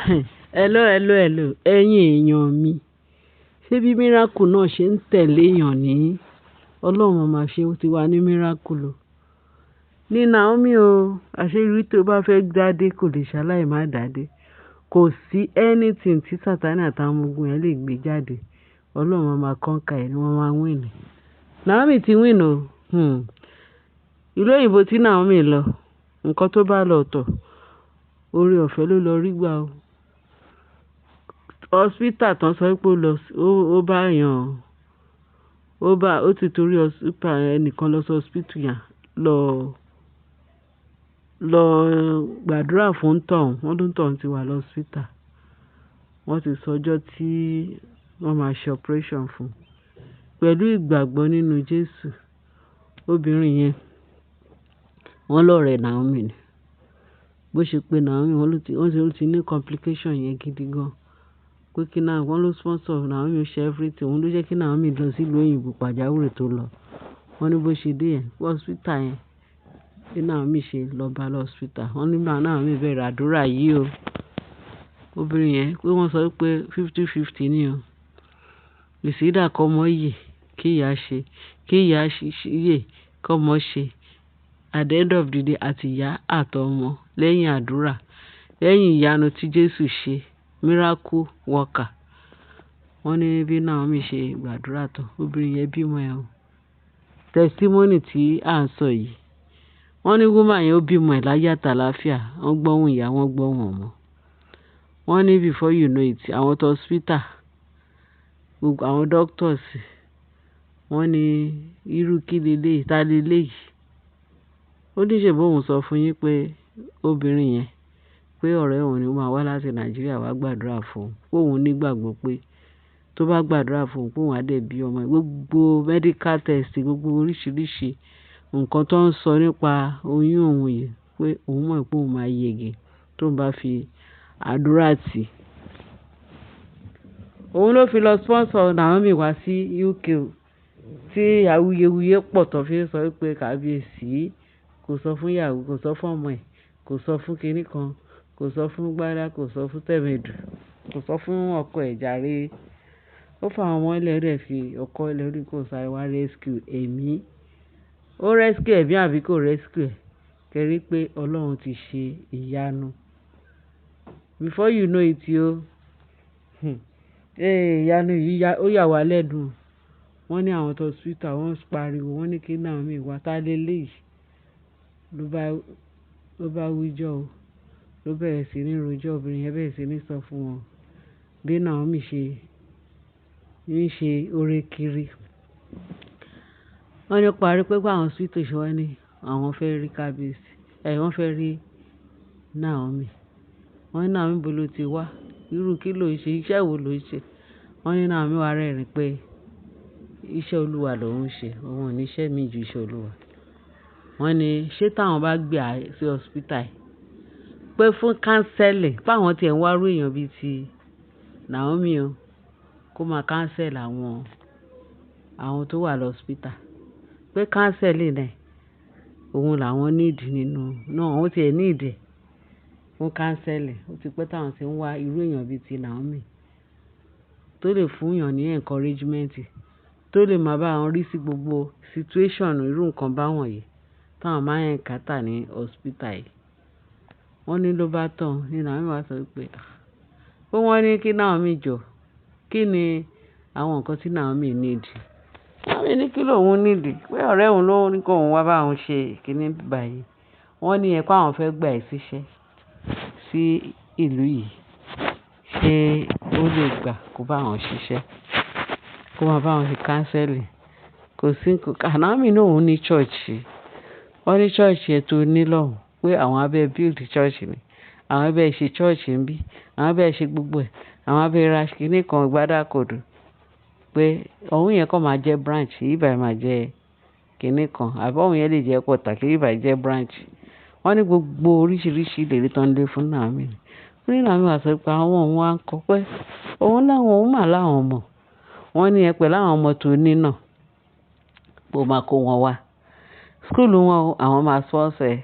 Hello, ẹ̀yin èèyàn mi. Ṣé bí miracle náà ṣe ń tẹ̀lé èèyàn ní Ọlọ́run máa ṣe ti wá ní miracle o. Ní Naomi o, àṣírí tó bá fẹ́ dádé kò lè ṣaláì má dádé. Kò sí anything tí Sátánì àtàwọn ọmọ ogun ẹ̀ lè gbé jáde. Ọlọ́run máa kọ́ńkà ẹ̀ ni wọ́n máa win. Naomi ti win o. Ìlú òyìnbó tí Naomi lọ, nǹkan tó bá lọ ọ̀tọ̀, oore ọ̀fẹ́ ló lọ rí gbà o. Hospital tán sọ pé ó bá yàn ó ti torí hospital ẹnìkan lọ sí hospital yẹn lọ gbàdúrà fún tọ̀hún wọ́n ló ń tọ̀hún ti wà lọ hospital. Wọ́n ti sọjọ́ tí wọ́n máa ṣe operation fún. Pẹ̀lú ìgbàgbọ́ nínú Jésù, obìnrin yẹn wọ́n lọ̀rẹ́ Naomi ni. Bó ṣe pé Naomi wọ́n ti ní complication yẹn gidi gan. Pé kí náà wọ́n ló sponsor Naomi ṣe everything. Òun ló jẹ́ kí Naomi lọ sílùú òyìnbó pàjáwìrì tó lọ. Wọ́n ní bó ṣe dé yẹn hospital yẹn bí Naomi ṣe lọ bá lọ hospital. Wọ́n nígbà Naomi bẹ̀rẹ̀ àdúrà yìí o. Obìnrin yẹn pé wọ́n sọ pé 50-50 ni o. Ìsídà kọ́mọ yè kí ìyá ṣe kí ìyá yè kọ́mọ ṣe. At the end of the day àti ìyá àtọmọ lẹ́yìn àdúrà lẹ́yìn ìyanu tí Jésù ṣe miracle worker. Wọ́n ní bí Naomi ṣe gbàdúrà tán obìnrin yẹn bímọ ẹ̀ o. Testimony tí à ń sọ yìí wọ́n ní woman yẹn ó bímọ ẹ̀ láyé àtàlàáfíà wọ́n gbóhùn ìyá wọ́n gbóhùn ọmọ. Wọ́n ní before you know it àwọn tó hospital gbogbo àwọn doctors wọ́n ní irú kí leléyìí ta leléyìí. Ó ní ṣe bóun sọ fún yín pé obìnrin yẹn pé ọ̀rẹ́ òun ni ó máa wá láti Nàìjíríà wá gbàdúrà fún òun. Òun nígbàgbọ́ pé tó bá gbàdúrà fún òun pé òun á dẹ̀ bí ọmọ ẹ̀. Gbogbo medical test gbogbo oríṣiríṣi nǹkan tó ń sọ nípa oyún òun yìí pé òun mọ̀ pé òun máa yege tó ń bá fi àdúrà tì. Òun ló fi lọ sponsor Naomi wá sí UK tí awuyewuye pọ̀ tó fi sọ pé kábíyèsí kò sọ fún ìyàwó kò sọ fún ọmọ ẹ̀ kò sọ fún kinní kan kò sọ fún gbádá kò sọ fún tẹ̀mẹ̀dù kò sọ fún ọkọ ẹ̀ jàre. Ó fa àwọn ọmọ ilẹ̀ rẹ̀ fi ọkọ ilẹ̀ orí kò sáré wá rescue ẹ̀mí. Ó rescue ẹ̀mí àbí kò rescue ẹ̀ kẹ́rí pé Ọlọ́run ti ṣe ìyanu. Before you know it o. Ìyanu yìí ó yà wá lẹ́nu. Wọ́n ní àwọn tó hospital wọ́n pariwo wọ́n ní kí Naomi wá tá léléyìí. Ló bá wíjọ́ o. Ló bẹ̀rẹ̀ sí ní rojọ́ obìnrin yẹn bẹ̀rẹ̀ sí ní sọ fún wọn bí Naomi ṣe ń ṣe oore kiri. Wọ́n ní parí pé àwọn hospital ṣe wá ní àwọn fẹ́ rí kábíyèsí wọ́n fẹ́ rí Naomi. Wọ́n ní Naomi bó ló ti wá irú kí ló ń ṣe iṣẹ́ wo ló ń ṣe. Wọ́n ní Naomi wá rẹ́rìn pé iṣẹ́ Olúwa lòun ń ṣe òun ò ní iṣẹ́ míì ju iṣẹ́ Olúwa. Wọ́n ní ṣé táwọn bá gbé sí hospital pé fún counseling fáwọn tí ẹ̀ ń wárú èèyàn bíi ti Naomi o kó máa cancel àwọn tó wà lọ hospital pé counseling náà òun làwọn need nínú náà àwọn tí ẹ̀ need fún counseling. Ó ti pẹ́ táwọn ti ń wá irú èèyàn bíi ti Naomi tó lè fún èèyàn ní encouragement tó lè máa bá wọn rí sí gbogbo situation irú nǹkan báwọn yìí táwọn máa ń encounter ní hospital yìí. Wọ́n ní ló bá tán ní Naomi wá sọ pé wọ́n ní kí Naomi jọ kí ni àwọn nǹkan tí Naomi need. Naomi ní kí lòun need pé ọ̀rẹ́ òun ló ní kó òun wá bá òun ṣe kíní báyìí. Wọ́n ní ẹ pé àwọn fẹ́ gbà ẹ́ síṣẹ́ sí ìlú yìí ṣé ó lè gbà kó bá wọn ṣiṣẹ́ kó máa bá wọn ṣe counseling. Kò sí nǹkan Naomi náà òun ní church wọ́n ní church yẹn tó ní lọ́hùn pé àwọn abẹ́ build church ni àwọn abẹ́ ṣe church ń bí àwọn abẹ́ ṣe gbogbo ẹ̀ àwọn abẹ́ ra kíní kan gbádà kòdù pé ọ̀hún yẹn kọ́ máa jẹ́ branch ìbá máa jẹ́ kíní kan àbí ọ̀hún yẹn lè jẹ́ pàtàkì ìbá jẹ́ branch. Wọ́n ní gbogbo oríṣiríṣi ìlérí tó ń lé fún Naomi. Wọ́n ní Naomi wá sọ pé àwọn òun wá ń kọ pé òun láwọn òun mà láwọn ọmọ. Wọ́n ní ẹ pẹ̀lú àwọn ọmọ tó ní náà bó máa kó wọn wá. School wọn àwọn máa sponsor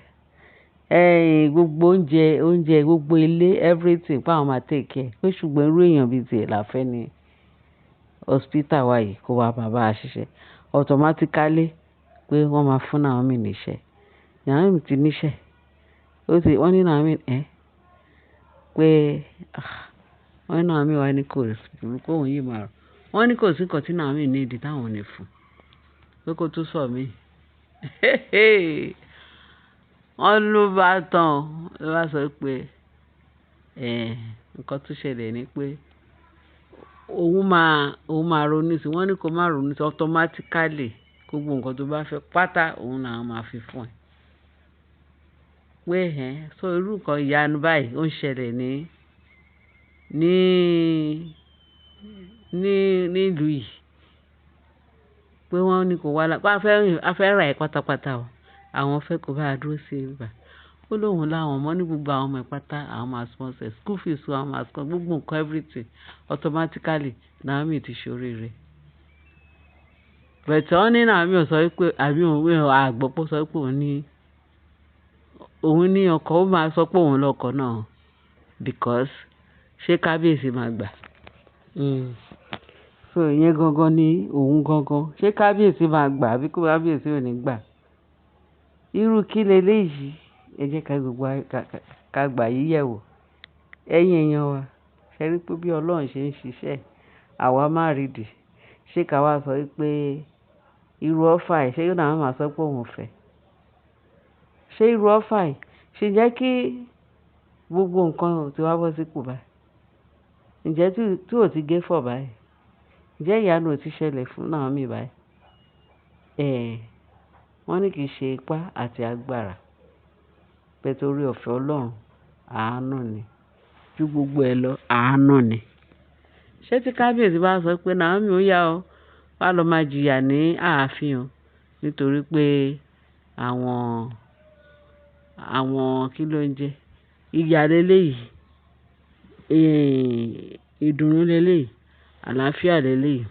gbogbo oúnjẹ gbogbo ilé everything pé àwọn máa take care pé ṣùgbọ́n irú èèyàn bíi tiẹ̀ la fẹ́ ní hospital wa yìí kó wá bàbá a ṣiṣẹ́ automatically pé wọ́n máa fún Naomi níṣẹ́ Naomi ti níṣẹ́ wọ́n ní Naomi pé wọ́n ní Naomi wá ní kóun yìí máa rọ̀ wọ́n ní kò sí nǹkan tí Naomi ní ìdí táwọn ò ní fún pé kó tún sọ mí wọ́n ló bá tán ló bá sọ pé nǹkan tó ṣẹlẹ̀ ni pé òun máa ronú sí wọ́n ní kó má ronú sí automatically gbogbo nǹkan tó bá fẹ́ pátá òun làwọn máa fi fún ẹ pé so irú nǹkan ìyanu báyìí ó ń ṣẹlẹ̀ nílùú yìí pé wọ́n ní kó wá pé a fẹ́ rà ẹ́ pátápátá o àwọn fẹ́ kó bá a dúró sí ibà ó lóun láwọn ọmọ ní gbogbo àwọn ọmọ ìpátá àwọn máa sponsor school fees àwọn máa sponsor gbogbo nǹkan everything automatically Naomi ti ṣoríire bẹ̀tẹ̀ wọ́n ní Naomi ò sọ pé àbí òun àgbọ̀pọ̀ sọ pé òun ní ọkọ ó máa sọ pé òun lọ́kọ náà because ṣé kábíyèsí máa gbà so ìyẹn gangan ni òun gangan ṣé kábíyèsí máa gbà àbí kó kábíyèsí ò ní gbà irú kí leléyìí ẹ jẹ́ ká gbà yí yẹ̀wò ẹ̀yin èèyàn wa ṣe rí pé bí Ọlọ́run ṣe ń ṣiṣẹ́ àwa má rídìí ṣé ká wá sọ pé irú ọ̀fà ẹ̀ ṣé yóò náà máa sọ pé òun fẹ́ ṣé irú ọ̀fà ẹ̀ ṣe jẹ́ kí gbogbo nǹkan tí wá bọ́ sípò báyìí ǹjẹ́ tí ò ti gé fọ̀ báyìí ǹjẹ́ ìyanu ò ti ṣẹlẹ̀ fún Naomi báyìí wọ́n ní kì í ṣe ipá àti agbára pé torí ọ̀fẹ́ Ọlọ́run àánú ni ju gbogbo ẹ̀ lọ àánú ni ṣé tí kábíyèsí bá sọ pé Naomi ó yá ọ wá lọ máa jìyà ní ààfin o nítorí pé àwọn kí ló ń jẹ ìyà lélẹ́yìí ìdùnnú lélẹ́yìí àlàáfíà lélẹ́yìí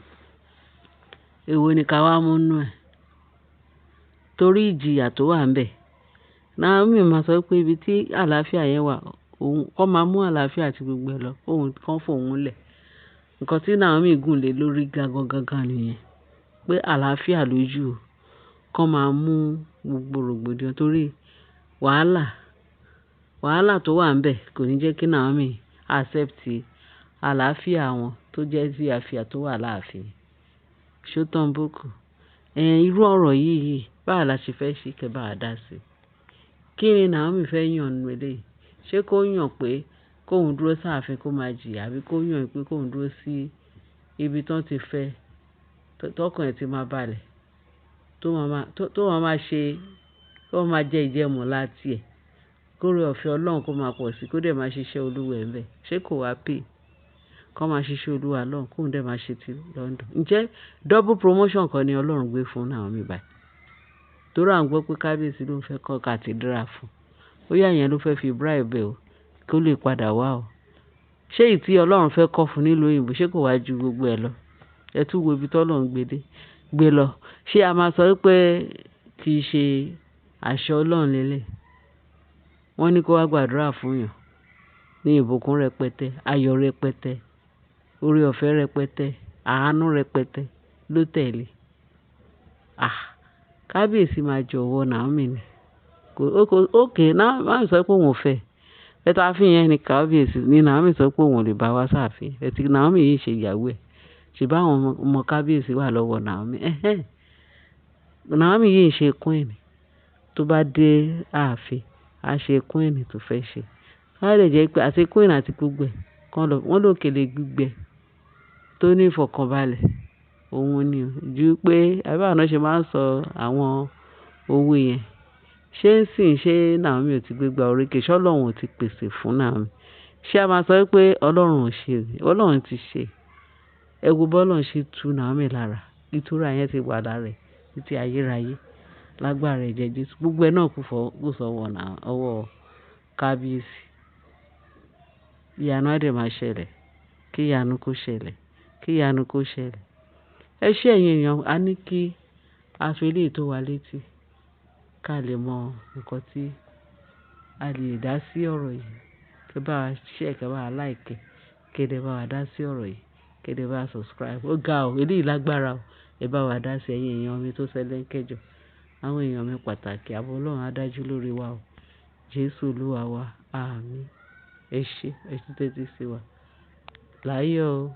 èwo ni ká wá mú nú ẹ̀ torí ìjìyà tó wà ń bẹ̀ Naomi máa sọ pé ibi tí àlàáfíà yẹn wà òun kọ́ máa mú àlàáfíà àti gbogbo ẹ̀ lọ òun kàn fòun lẹ̀ nǹkan tí Naomi gùn lé lórí gangan nìyẹn pé àlàáfíà lójú o kọ́ máa mú gbogbo rògbòdìyàn torí wàhálà tó wà ń bẹ̀ kò ní jẹ́ kí Naomi accept àlàáfíà wọn tó jẹ́ sí àfíà tó wà láàfin ṣótán bókù irú ọ̀rọ̀ yìí báà la ṣe fẹ́ ṣe kẹ́ bá a dá sí kí ni Naomi fẹ́ yàn nínú eléyìí ṣé kó yàn pé kóun dúró sáàfin kó máa jìyà àbí kó yàn pé kóun dúró sí ibi tán ti fẹ́ tọkàn ẹ̀ ti máa balẹ̀ tó máa jẹ ìjẹmọ̀ láti ẹ̀ kórè ọ̀fẹ́ Ọlọ́run kó máa pọ̀ sí kó dẹ̀ máa ṣiṣẹ́ olúwa ẹ̀ ńbẹ̀ ṣé kò wá pè kó máa ṣiṣẹ́ olúwa lọ́hùn kóun dẹ̀ máa ṣe ti London ǹjẹ́ double promotion kan ni Ọlọ́run gbé fún Naomi báyìí torí à ń gbọ́ pé kábíyèsí ló ń fẹ́ kọ́ cathedral fún ó yá ìyẹn ló fẹ́ fi bribe o kó lè padà wá o ṣé ìtí Ọlọ́run fẹ́ kọ́ fún nílùú òyìnbó ṣé kò wá ju gbogbo ẹ̀ lọ ẹ tún wo ibi tọ́lọ́run gbé lọ ṣé a máa sọ pé kì í ṣe àṣẹ Ọlọ́run lélẹ̀ wọ́n ní kó wá gbàdúrà fún yàn ní ìbùkún rẹpẹtẹ ayọ̀ rẹpẹtẹ oore ọ̀fẹ́ rẹpẹtẹ àánú rẹpẹtẹ ló tẹ̀lé kábíyèsí máa jọ̀wọ́ Naomi ni ókè náà máa sọ pé òun ò fẹ́ bẹ́tà àfihàn yẹn ni kábíyèsí ní Naomi sọ pé òun ò lè bá wá sáàfin ẹtì Naomi yìí ṣe ìyàwó ẹ̀ ṣùgbọ́n àwọn ọmọ kábíyèsí wà lọ́wọ́ Naomi Naomi yìí ń ṣe queen tó bá dé ààfin á ṣe queen tó fẹ́ ṣe wọ́n lè jẹ́ pé àti queen àti gbogbo ẹ̀ wọ́n lòkèlè gbígbẹ tó ní ìfọ̀kànbalẹ̀ òun ni ju pé àbáwọn ṣe máa ń sọ àwọn owó yẹn ṣé Naomi ò ti gbégbá orókè ṣọ́lọ́run ò ti pèsè fún Naomi ṣé a máa sọ pé Ọlọ́run ò ṣe Ọlọ́run ti ṣe ẹ wo bọ́lọ́run ṣe tu Naomi lára ìtura yẹn ti wà lára ẹ̀ títí ayérayé lágbára ẹ̀jẹ̀ Jésù gbogbo ẹ̀ náà kò sọ̀wọ́ ọwọ́ kábíyèsí ìyanu á dẹ̀ máa ṣẹlẹ̀ kí ìyanu kó ṣẹlẹ̀ kí ìyanu kó ṣẹlẹ̀ ẹ ṣé ẹ̀yin èèyàn a ní kí a fi eléyìí tó wa létí ká lè mọ nǹkan tí a lè dá sí ọ̀rọ̀ yìí. Kẹ́ bá wa share, kẹ́ bá wa like, kẹ́ dẹ̀ bá wa dá sí ọ̀rọ̀ yìí, kẹ́ dẹ̀ bá wa subscribe. Ó ga o, eléyìí lágbára o. Ẹ bá wa dá sí ẹ̀yin èèyàn mi tó ṣẹlẹ́ńkẹ́jọ. Àwọn èèyàn mi pàtàkì, ààbò Ọlọ́run á dájú lórí wa o. Jésù Olúwa wa, àmín. Ẹ ṣé, ẹ tún tẹ́tí sí wa. Láyọ̀ o.